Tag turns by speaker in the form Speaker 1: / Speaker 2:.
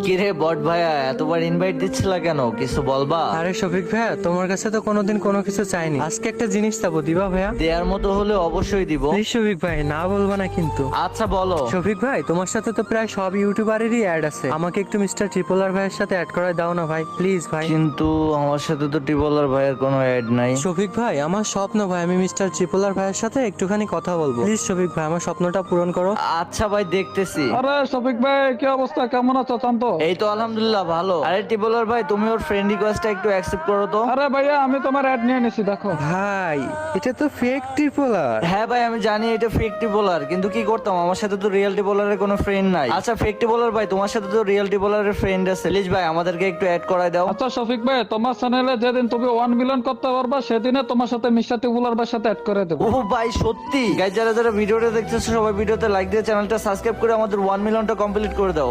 Speaker 1: কিরে বট ভাইয়া, এতবার ইনভাইট দিচ্ছিলা কেন? কিছু বলবা?
Speaker 2: আরে শফিক ভাইয়া, তোমার কাছে তো কোনোদিন কোনো কিছু চাইনি, আজকে একটা জিনিস চাবো, দিবা ভাইয়া?
Speaker 1: দেয়ার মতো হলে অবশ্যই দিব।
Speaker 2: প্লিজ শফিক ভাই, না বলবা না কিন্তু।
Speaker 1: আচ্ছা বলো।
Speaker 2: শফিক ভাই, তোমার সাথে তো প্রায় সব ইউটিউবারেরই অ্যাড আছে, আমাকে একটু মিস্টার ট্রিপলার ভাইয়ের সাথে অ্যাড করায় দাও না ভাই, প্লিজ ভাই।
Speaker 1: কিন্তু আমার সাথে তো টিবলার ভাইয়ের কোনো অ্যাড নাই।
Speaker 2: শফিক ভাই, আমার স্বপ্ন ভাই, আমি মিস্টার ট্রিপলার ভাইয়ের সাথে একটুখানি কথা বলবো, প্লিজ শফিক ভাই, আমার স্বপ্নটা পূরণ করো।
Speaker 1: আচ্ছা ভাই, দেখতেছি।
Speaker 3: আরে শফিক ভাই, কি অবস্থা? কেমন আছো চান্ত?
Speaker 1: এই তো আলহামদুলিল্লাহ ভালো। আরে টিবলার ভাই, তুমি ওর ফ্রেন্ড রিকোয়েস্টটা একটু অ্যাকসেপ্ট করো তো।
Speaker 3: আরে ভাইয়া, আমি তোমার অ্যাড নিয়ে নিছি, দেখো।
Speaker 2: ভাই, এটা তো ফেক ট্রিপলার।
Speaker 1: হ্যাঁ ভাই, আমি জানি এটা ফেক টিবলার, কিন্তু কি করতাম, আমার সাথে তো রিয়েল টিবলারের কোনো ফ্রেন্ড নাই। আচ্ছা ফেক টিবলার ভাই, তোমার সাথে তো রিয়েল টিবলারের ফ্রেন্ড আছে, প্লিজ ভাই আমাদেরকে একটু অ্যাড করায় দাও।
Speaker 3: আচ্ছা শফিক ভাই, তোমার চ্যানেলে যেদিন তুমি 1 মিলিয়ন করতে পারবা, সেদিনে তোমার সাথে মিস্টার টিবুলার ভাইয়ের সাথে অ্যাড করে দেবো।
Speaker 1: ও ভাই সত্যি? গাইজ, যারা যারা ভিডিওটা দেখতেছো সবাই ভিডিওতে লাইক দিয়ে চ্যানেলটা সাবস্ক্রাইব করে আমাদের 1 মিলিয়নটা কমপ্লিট করে দাও।